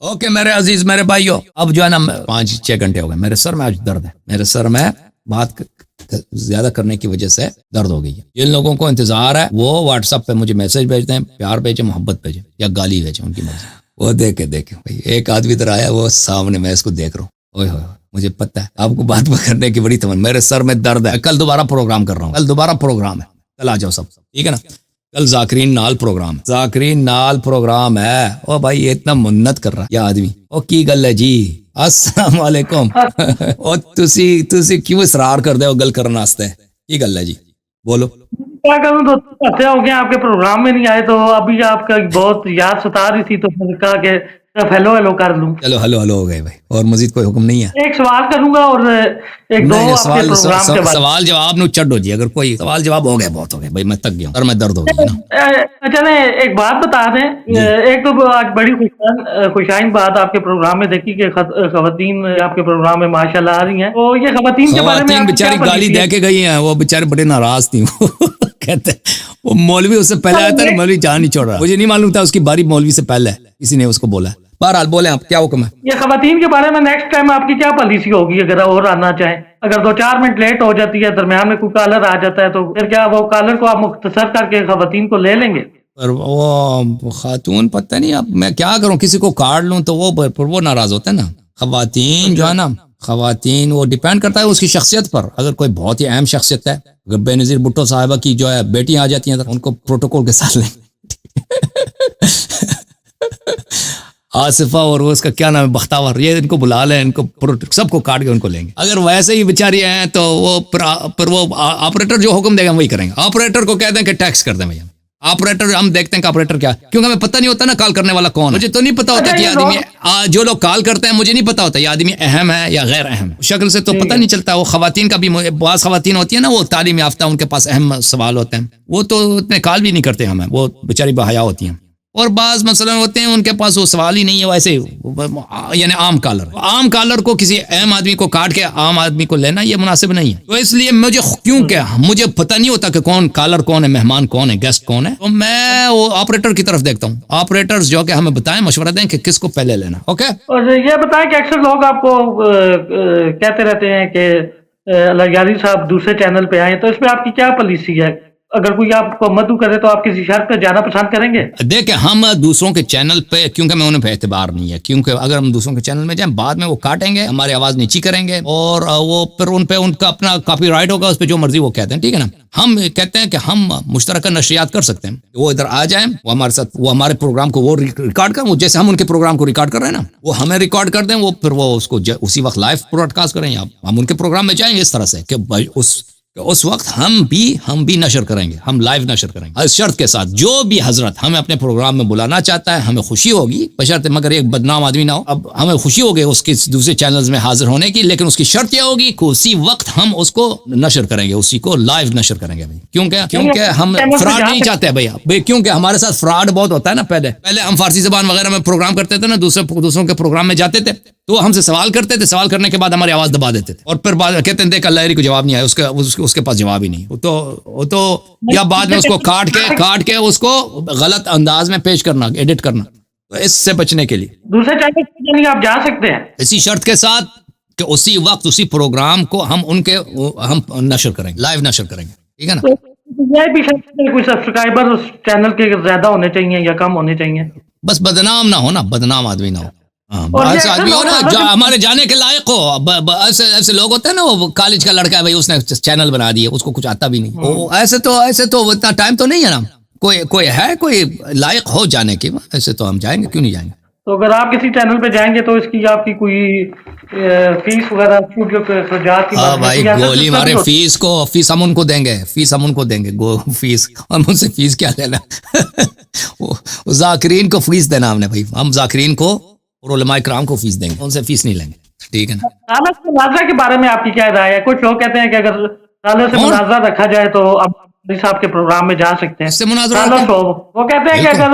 Okay میرے عزیز میرے بھائیو، اب جو ہے نا 5-6 گھنٹے ہو گئے، میرے سر میں آج درد ہے، میرے سر میں بات زیادہ کرنے کی وجہ سے درد ہو گئی ہے۔ جن لوگوں کو انتظار ہے وہ واٹس ایپ پہ مجھے میسج بھیجتے ہیں، پیار بھیجیں، محبت بھیجیں یا گالی بھیجیں، ان کی مرضی۔ وہ دیکھیں بھائی، ایک آدمی ادھر آیا، وہ سامنے، میں اس کو دیکھ رہا ہوں، اوئے ہوئے مجھے پتہ ہے آپ کو بات کرنے کی بڑی تمنا، میرے سر میں درد ہے۔ کل دوبارہ پروگرام کر رہا ہوں، کل دوبارہ پروگرام ہے، کل آ جاؤ سب، ٹھیک ہے نا؟ کل ذاکرین نال پروگرام ہے، ذاکرین نال پروگرام ہے۔ او بھائی اتنا منت کر رہا ہے یہ آدمی، او کی گل ہے جی؟ السلام علیکم۔ او تسی کیوں اصرار کر دے ہو گل کرنے واسطے؟ کی گل ہے جی؟ بولو۔ کیا کروں، تو ہفتے ہو گئے آپ کے پروگرام میں نہیں آئے، تو ابھی آپ کا بہت یاد ستا رہی تھی، تو میں نے کہا کہ ہیلو ہیلو کر لوں۔ چلو ہلو ہلو ہو گئے بھائی، اور مزید کوئی حکم نہیں ہے؟ ایک سوال کروں گا اور ایک دو نہیں، آپ کے پروگرام کے بعد سوال جواب نو چڈو جی، اگر کوئی سوال جواب ہو گئے بہت ہو گئے بھائی، میں تک گیا ہوں، سر میں درد ہو گئی نا۔ چلیں ایک بات بتا دیں، ایک تو آج بڑی خوشائن بات آپ کے پروگرام میں دیکھی کہ خواتین آپ کے پروگرام میں ماشاءاللہ آ رہی ہیں، تو یہ خواتین کے بارے میں خواتین آپ کی کیا بیچاری گالی پالیسی دے ہے؟ کے گئی ہیں، وہ بیچارے بڑے ناراض تھی، وہ کہتے وہ مولوی اس سے پہلے آیا تھا نا، مولوی جان نہیں چھوڑ رہا، مجھے نہیں معلوم تھا اس کی باری مولوی سے پہلے ہے، کسی نے اس کو بولا۔ بہرحال بولیں آپ، کیا حکم ہے؟ یہ خواتین کے بارے میں نیکسٹ ٹائم آپ کی کیا پالیسی ہوگی اگر اور آنا چاہیں؟ اگر 2-4 منٹ لیٹ ہو جاتی ہے، درمیان میں کوئی کالر آ جاتا ہے، تو پھر کیا وہ کالر کو آپ مختصر کر کے خواتین کو لے لیں گے؟ پر وہ خاتون پتہ نہیں، اب میں کیا کروں، کسی کو کاٹ لوں تو وہ ناراض ہوتا ہے نا۔ خواتین جو ہے نا، خواتین وہ ڈیپینڈ کرتا ہے اس کی شخصیت پر۔ اگر کوئی بہت ہی اہم شخصیت ہے، اگر بے نظیر بھٹو صاحبہ کی جو ہے بیٹیاں آ جاتی ہیں تو ان کو پروٹوکول کے ساتھ لیں۔ آصفہ اور وہ اس کا کیا نام ہے، بختاور، یہ ان کو بلا لیں، ان کو سب کو کاٹ کے ان کو لیں گے۔ اگر ویسے ہی بیچاری ہیں تو وہ پھر وہ آپریٹر جو حکم دے گا وہی کریں گے۔ آپریٹر کو کہہ دیں کہ ٹیکس کر دیں بھیا، آپریٹر ہم دیکھتے ہیں کہ آپریٹر کیا، کیونکہ ہمیں پتہ نہیں ہوتا نا کال کرنے والا کون ہے۔ مجھے تو نہیں پتا ہوتا کہ آدمی، جو لوگ کال کرتے ہیں مجھے نہیں پتا ہوتا یہ آدمی اہم ہے یا غیر اہم ہے، شکل سے تو پتہ نہیں چلتا۔ وہ خواتین کا بھی، بعض خواتین ہوتی ہیں نا وہ تعلیم یافتہ، ان کے پاس اہم سوال ہوتے ہیں، وہ تو اتنے کال بھی نہیں کرتے ہمیں، وہ بیچاری بحیا ہوتی ہیں۔ اور بعض مثلا ہوتے ہیں ان کے پاس وہ سوال ہی نہیں ہے، ویسے یعنی عام کالر کو کسی اہم آدمی کو کاٹ کے عام آدمی کو لینا یہ مناسب نہیں ہے۔ تو اس لیے مجھے کیونکہ مجھے پتہ نہیں ہوتا کہ کون کالر کون ہے، مہمان کون ہے، گیسٹ کون ہے، تو میں وہ آپریٹر کی طرف دیکھتا ہوں۔ آپریٹرز جو کہ ہمیں بتائیں، مشورہ دیں کہ کس کو پہلے لینا۔ اوکے، اور یہ بتائیں کہ اکثر لوگ آپ کو کہتے رہتے ہیں کہ اللہ یاری صاحب دوسرے چینل پہ آئیں، تو اس میں آپ کی کیا پالیسی ہے؟ اگر کوئی آپ کو مدعو کرے تو آپ کسی شرط پہ جانا پسند کریں گے؟ دیکھیں ہم دوسروں کے چینل پہ، کیونکہ میں انہیں پہ اعتبار نہیں ہے، کیونکہ اگر ہم دوسروں کے چینل میں جائیں بعد میں وہ کاٹیں گے، ہماری آواز نیچی کریں گے، اور وہ پھر ان کا اپنا کاپی رائٹ ہوگا، اس پہ جو مرضی وہ کہتے ہیں، ٹھیک ہے نا۔ ہم کہتے ہیں کہ ہم مشترکہ نشریات کر سکتے ہیں، وہ ادھر آ جائیں، وہ ہمارے ساتھ، وہ ہمارے پروگرام کو وہ ریکارڈ کریں، وہ جیسے ہم ان کے پروگرام کو ریکارڈ کر رہے ہیں نا، وہ ہمیں ریکارڈ کر دیں، وہ پھر وہ اس کو اسی وقت لائیو براڈ کاسٹ کریں، یا ہم ان کے پروگرام میں جائیں گے اس طرح سے کہ اس وقت ہم بھی نشر کریں گے، ہم لائیو نشر کریں گے، اس شرط کے ساتھ جو بھی حضرت ہمیں اپنے پروگرام میں بلانا چاہتا ہے، ہمیں خوشی ہوگی، بشرط مگر ایک بدنام آدمی نہ ہو۔ اب ہمیں خوشی ہوگی اس کے دوسرے چینلز میں حاضر ہونے کی، لیکن اس کی شرط یہ ہوگی کہ اسی وقت ہم اس کو نشر کریں گے، اسی کو لائیو نشر کریں گے بھائی، کیونکہ ہم فراڈ نہیں چاہتے بھائی، کیونکہ ہمارے ساتھ فراڈ بہت ہوتا ہے نا۔ پہلے ہم فارسی زبان وغیرہ میں پروگرام کرتے تھے نا، دوسروں کے پروگرام میں جاتے تھے تو ہم سے سوال کرتے تھے، سوال کرنے کے بعد ہماری آواز دبا دیتے تھے، اور پھر بعد کہتے ہیں دیکھ اللہ کو جواب نہیں آیا، اس کے پاس جواب ہی نہیں، وہ تو یا بعد میں اس کو کاٹ کے اس کو غلط انداز میں پیش کرنا، ایڈٹ کرنا، تو اس سے بچنے کے لیے دوسرے چینل پہ آپ جا سکتے ہیں، اسی شرط کے ساتھ کہ اسی وقت اسی پروگرام کو ہم نشر کریں گے، لائیو نشر کریں گے، ٹھیک ہے نا۔ یہ بھی کوئی سبسکرائبر اس چینل کے زیادہ ہونے چاہیے یا کم ہونے چاہیے؟ بس بدنام نہ ہو نا، بدنام آدمی نہ ہو، ایسے آدمی ہو نا جو ہمارے جانے کے لائق ہو۔ ایسے لوگ ہوتے ہیں نا، وہ کالج کا لڑکا ہے بھائی، اس نے چینل بنا دیا، اس کو کچھ آتا بھی نہیں، ایسے تو اتنا ٹائم تو نہیں ہے نا، کوئی لائق ہو جانے کی، ایسے تو ہم جائیں گے، کیوں نہیں جائیں گے۔ تو اگر آپ کسی چینل پہ جائیں گے تو اس کی آپ کی کوئی فیس وغیرہ بھائی گولی مارے، فیس ہم ان کو دیں گے، فیس ہم ان سے فیس کیا لینا، ذاکرین کو فیس دینا ہم نے بھائی، ہم ذاکرین کو اور علماء کرام کو فیس دیں گے، ان سے فیس نہیں لیں گے، ٹھیک ہے نا۔ مناظرہ کے بارے میں آپ کی کیا رائے ہے؟ کچھ لوگ کہتے ہیں کہ اگر سالوں سے مناظرہ رکھا جائے تو اب صاحب کے پروگرام میں جا سکتے ہیں، اس سے مناظرہ وہ کہتے ہیں کہ اگر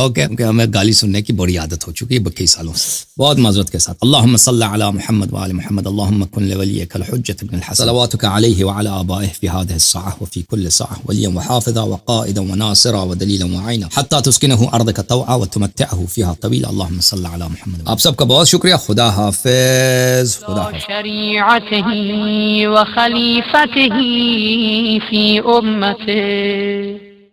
اوکے ہمیں گالی سننے کی بڑی عادت ہو چکی ہے کئی سالوں سے، بہت معذرت کے ساتھ. اللہم صلی علی محمد وآل محمد، اللہم کن لولیک الحجۃ ابن الحسن صلواتک علیہ وعلی آبائہ فی هذه الساعة وفی کل ساعة ولیا وحافظا وقائدا وناصرا ودلیلا وعینا حتی تسکنہ ارضک طوعا وتمتعہ فیہا طویلا. اللہم صلی علی محمد. آپ سب کا بہت شکریہ. خدا حافظ. خدا حافظ. شریعته وخلیفته فی امته